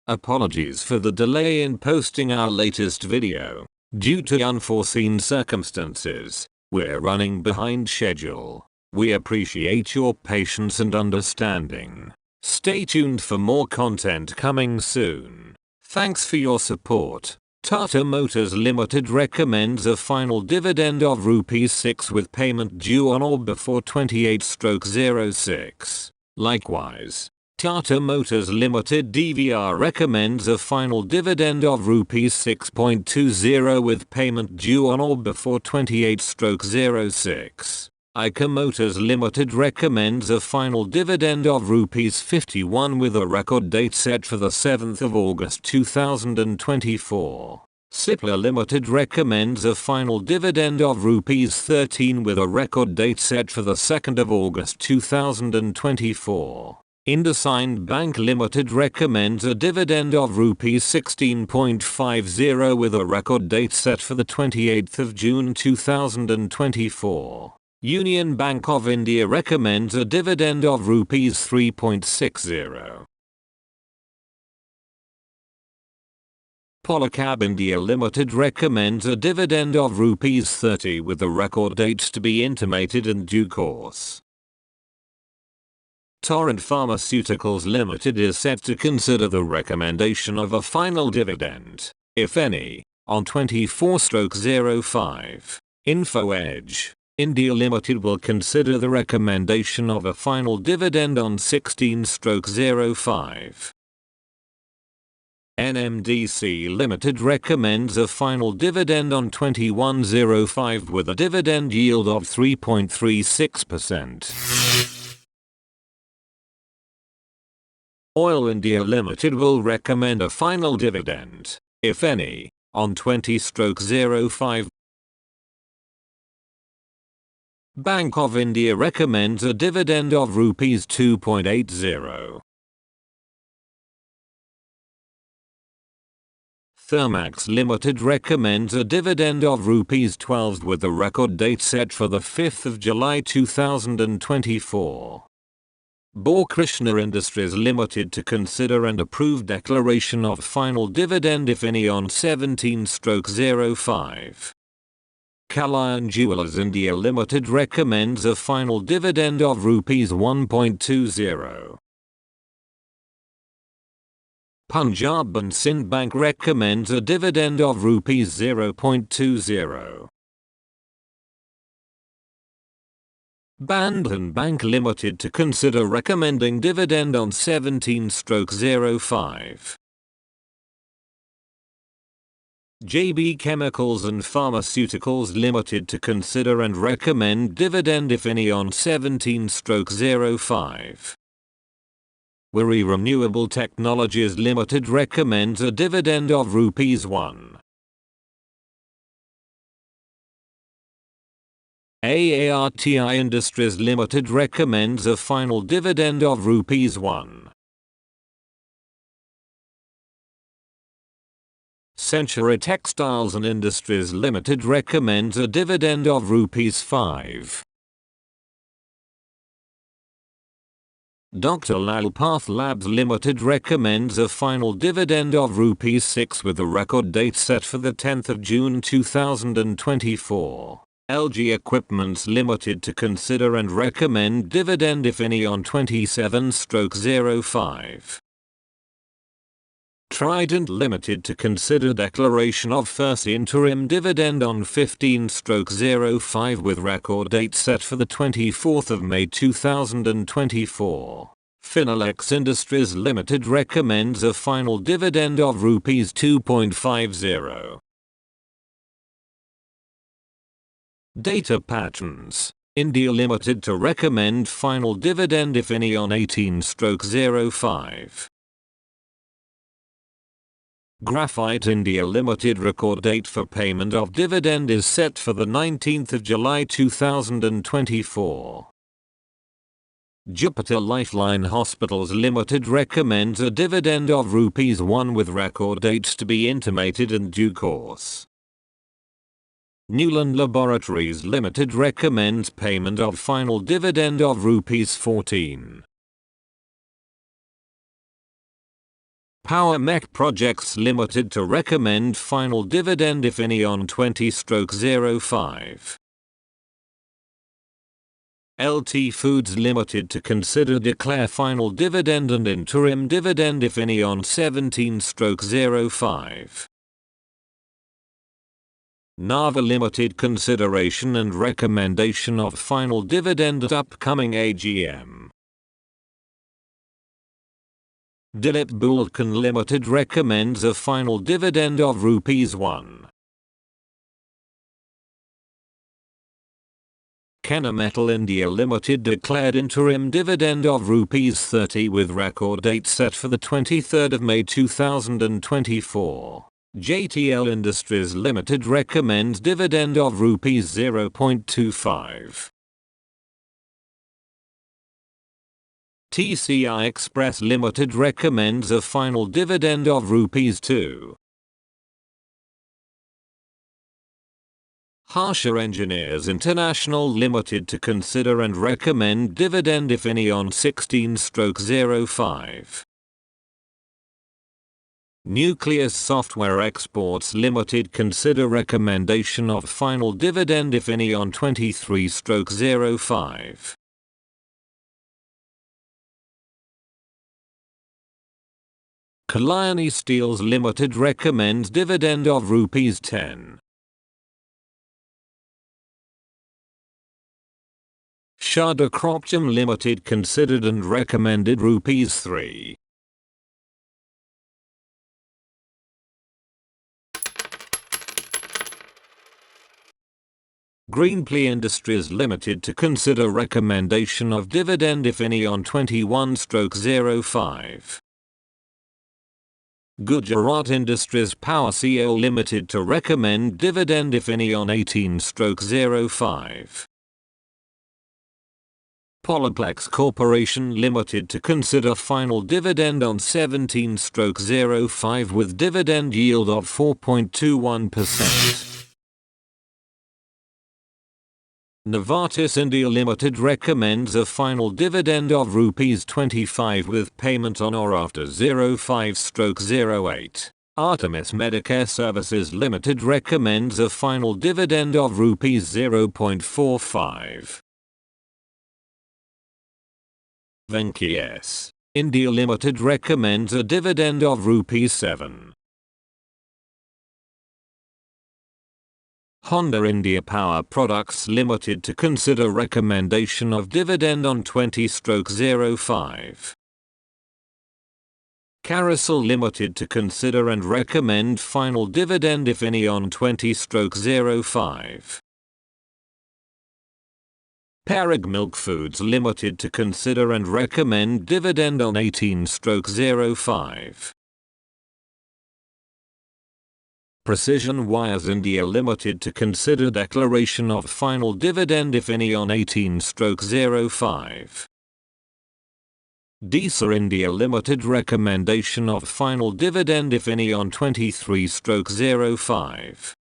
Apologies for the delay in posting our latest video. Due to unforeseen circumstances, we're running behind schedule. We appreciate your patience and understanding. Stay tuned for more content coming soon. Thanks for your support. Tata Motors Limited recommends a final dividend of ₹6 with payment due on or before 28/06. Likewise, Tata Motors Limited DVR recommends a final dividend of ₹6.20 with payment due on or before 28/06. Eicher Motors Limited recommends a final dividend of ₹51 with a record date set for the 7th of August 2024. Cipla Limited recommends a final dividend of ₹13 with a record date set for the 2nd of August 2024. IndusInd Bank Limited recommends a dividend of ₹16.50 with a record date set for the 28th of June 2024. Union Bank of India recommends a dividend of ₹3.60. Polycab India Limited recommends a dividend of ₹30 with a record date to be intimated in due course. Torrent Pharmaceuticals Limited is set to consider the recommendation of a final dividend, if any, on 24/05. Info Edge India Limited will consider the recommendation of a final dividend on 16/05. NMDC Limited recommends a final dividend on 21/05 with a dividend yield of 3.36%. Oil India Limited will recommend a final dividend, if any, on 20/05. Bank of India recommends a dividend of ₹2.80. Thermax Limited recommends a dividend of ₹12 with a record date set for the 5th of July 2024. Krishna Industries Limited to consider and approve declaration of final dividend if any on 17/05. Kalyan Jewellers India Limited recommends a final dividend of ₹1.20. Punjab and Sind Bank recommends a dividend of ₹0.20. Bandhan Bank Limited to consider recommending dividend on 17/05. JB Chemicals and Pharmaceuticals Limited to consider and recommend dividend if any on 17/05. Wiri Renewable Technologies Limited recommends a dividend of ₹1. AARTI Industries Limited recommends a final dividend of ₹1. Century Textiles and Industries Limited recommends a dividend of ₹5. Dr. Lal Path Labs Limited recommends a final dividend of ₹6 with a record date set for the 10th of June 2024. LG Equipments Limited to consider and recommend dividend if any on 27/05. Trident Limited to consider declaration of first interim dividend on 15/05 with record date set for the 24th of May 2024. Finolex Industries Limited recommends a final dividend of ₹2.50. Data Patterns India Limited to recommend final dividend if any on 18/05. Graphite India Limited record date for payment of dividend is set for the 19th of July 2024. Jupiter Lifeline Hospitals Limited recommends a dividend of ₹1 with record date to be intimated in due course. Newland Laboratories Limited recommends payment of final dividend of ₹14. Power Mech Projects Limited to recommend final dividend if any on 20/05. LT Foods Limited to consider declare final dividend and interim dividend if any on 17/05. Nava Limited consideration and recommendation of final dividend at upcoming AGM. Dilip Bulletin Limited recommends a final dividend of ₹1. Kennametal India Limited declared interim dividend of ₹30 with record date set for the 23rd of May 2024. JTL Industries Limited recommends dividend of ₹0.25. TCI Express Limited recommends a final dividend of ₹2. Harsher Engineers International Limited to consider and recommend dividend if any on 16/05. Nucleus Software Exports Limited consider recommendation of final dividend if any on 23/05. Kalyani Steels Limited recommends dividend of ₹10. Sharda Cropchem Limited considered and recommended ₹3. Greenplay Industries Limited to consider recommendation of dividend if any on 21/05. Gujarat Industries Power Co Limited to recommend dividend if any on 18/05. Polyplex Corporation Limited to consider final dividend on 17/05 with dividend yield of 4.21%. Novartis India Limited recommends a final dividend of ₹25 with payment on or after 05/08. Artemis Medicare Services Limited recommends a final dividend of ₹0.45. Venki S. India Limited recommends a dividend of ₹7. Honda India Power Products Limited to consider recommendation of dividend on 20/05. Carousel Limited to consider and recommend final dividend if any on 20/05. Parag Milk Foods Limited to consider and recommend dividend on 18/05. Precision Wires India Limited to consider declaration of final dividend if any on 18/05. DISA India Limited recommendation of final dividend if any on 23/05.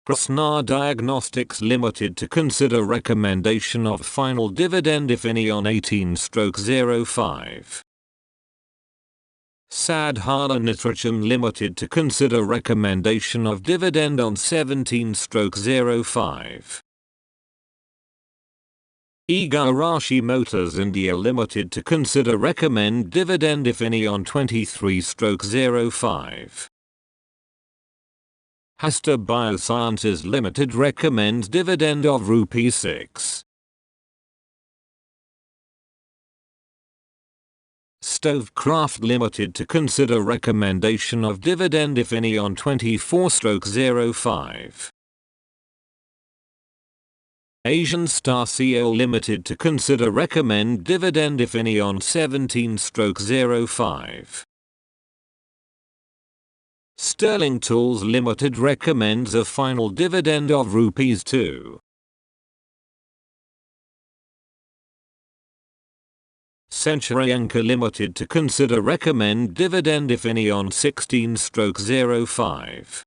Krishna Diagnostics Limited to consider recommendation of final dividend if any on 18/05. Sadhana Nitrochem Limited to consider recommendation of dividend on 17/05. Igarashi Motors India Limited to consider recommend dividend if any on 23/05. Hasta Biosciences Limited recommends dividend of ₹6. Stovecraft Limited to consider recommendation of dividend if any on 24/05. Asian Star Co Limited to consider recommend dividend if any on 17/05. Sterling Tools Limited recommends a final dividend of ₹2. Century Anchor Limited to consider recommend dividend if any on 16/05.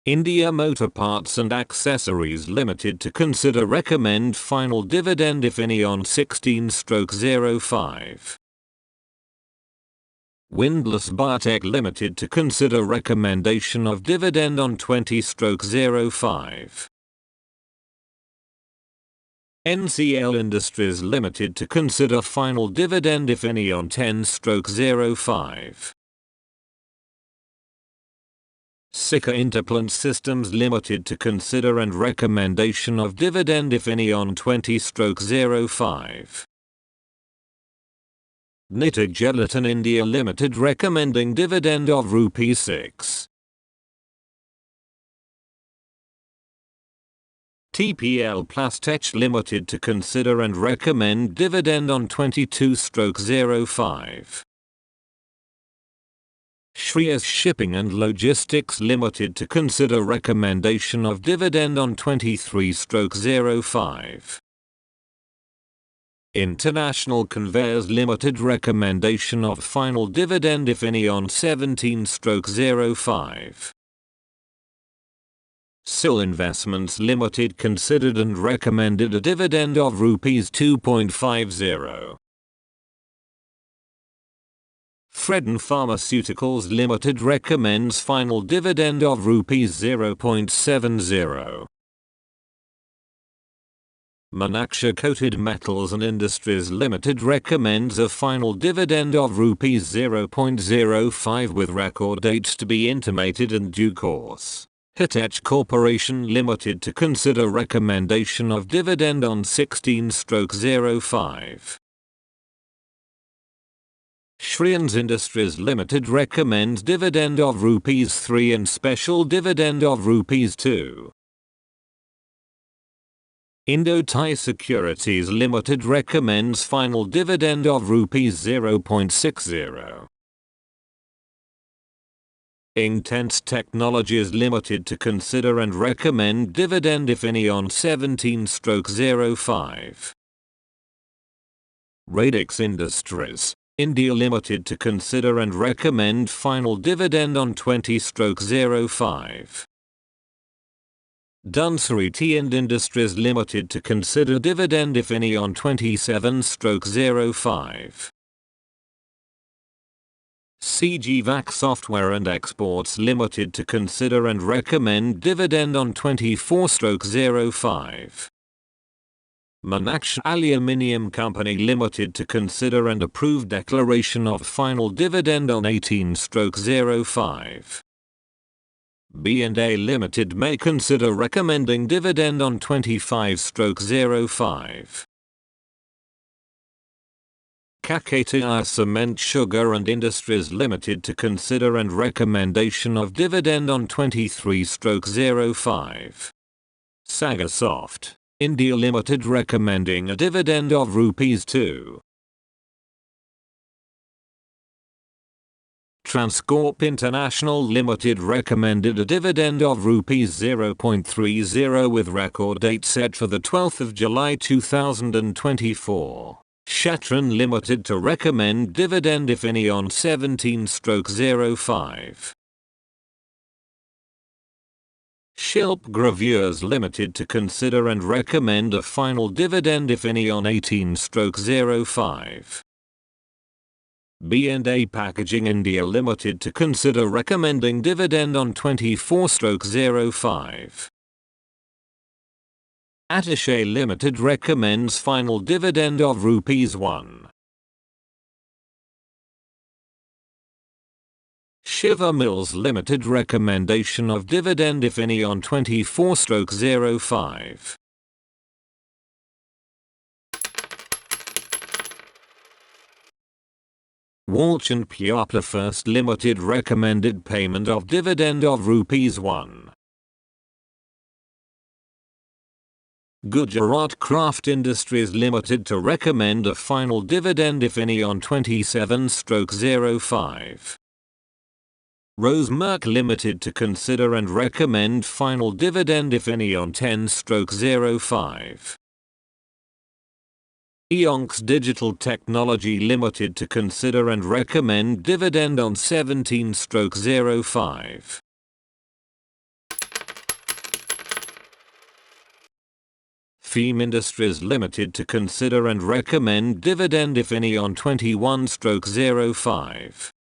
India Motor Parts and Accessories Limited to consider recommend final dividend if any on 16/05. Windlass Biotech Limited to consider recommendation of dividend on 20/05. NCL Industries Limited to consider final dividend if any on 10/05. Sika Interplant Systems Limited to consider and recommendation of dividend if any on 20/05. Nitter Gelatin India Limited recommending dividend of ₹6. TPL Plastech Limited to consider and recommend dividend on 22/05. Shreyas Shipping and Logistics Limited to consider recommendation of dividend on 23/05. International Conveyors Limited recommendation of final dividend if any on 17/05. SIL Investments Limited considered and recommended a dividend of ₹2.50. Fredon Pharmaceuticals Limited recommends final dividend of ₹0.70. Meenakshi Coated Metals and Industries Limited recommends a final dividend of ₹0.05 with record dates to be intimated in due course. Hitachi Corporation Limited to consider recommendation of dividend on 16/05. Shrians Industries Limited recommends dividend of ₹3 and special dividend of ₹2. Indo-Thai Securities Limited recommends final dividend of ₹0.60. Intense Technologies Limited to consider and recommend dividend if any on 17/05. Radix Industries India Limited to consider and recommend final dividend on 20/05. Dunsari Tea and Industries Limited to consider dividend if any on 27/05. CG Vac Software and Exports Limited to consider and recommend dividend on 24/05. Meenakshi Aluminium Company Limited to consider and approve declaration of final dividend on 18/05. B&A Limited may consider recommending dividend on 25/05. Kakatiya Cement Sugar and Industries Limited to consider and recommendation of dividend on 23/05. Sagasoft India Limited recommending a dividend of ₹2. Transcorp International Limited recommended a dividend of ₹0.30 with record date set for the 12th of July 2024. Shetron Limited to recommend dividend if any on 17/05. Shilp Gravures Limited to consider and recommend a final dividend if any on 18/05. B&A Packaging India Limited to consider recommending dividend on 24/05. Attaché Limited recommends final dividend of ₹1. Shiva Mills Limited recommendation of dividend if any on 24/05. Walch and Pyapla First Limited recommended payment of dividend of ₹1. Gujarat Craft Industries Limited to recommend a final dividend if any on 27/05. Rosemark Limited to consider and recommend final dividend if any on 10/05. Eonx Digital Technology Limited to consider and recommend dividend on 17/05. Perfume Industries Limited to consider and recommend dividend if any on 21/05.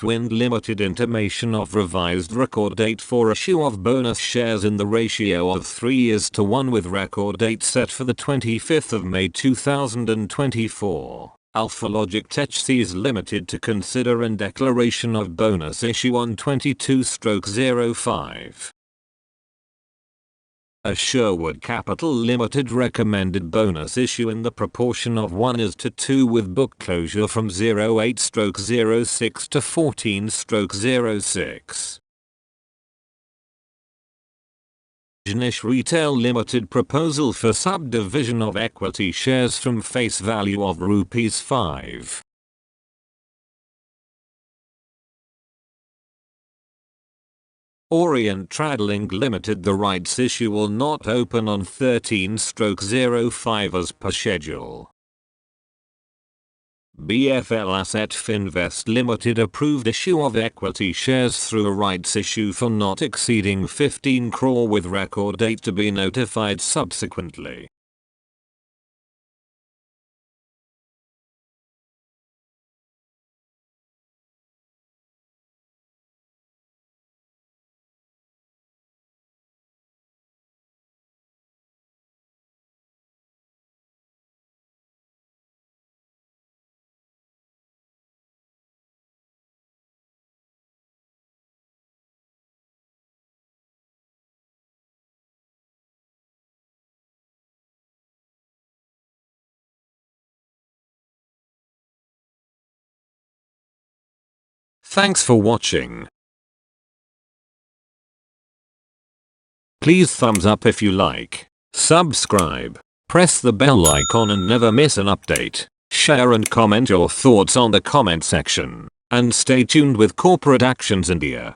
Wind Limited intimation of revised record date for issue of bonus shares in the ratio of 3:1 with record date set for the 25th of May 2024. AlphaLogic Technologies Limited to consider and declaration of bonus issue on 22/05. Sherwood Capital Limited recommended bonus issue in the proportion of 1:2 with book closure from 08/06 to 14/06. Janish Retail Limited proposal for subdivision of equity shares from face value of ₹5. Orient Trading Limited the rights issue will not open on 13/05 as per schedule. BFL Asset Finvest Limited approved issue of equity shares through a rights issue for not exceeding 15 crore with record date to be notified subsequently. Thanks for watching. Please thumbs up if you like, subscribe, press the bell icon and never miss an update. Share and comment your thoughts on the comment section, and stay tuned with Corporate Actions India.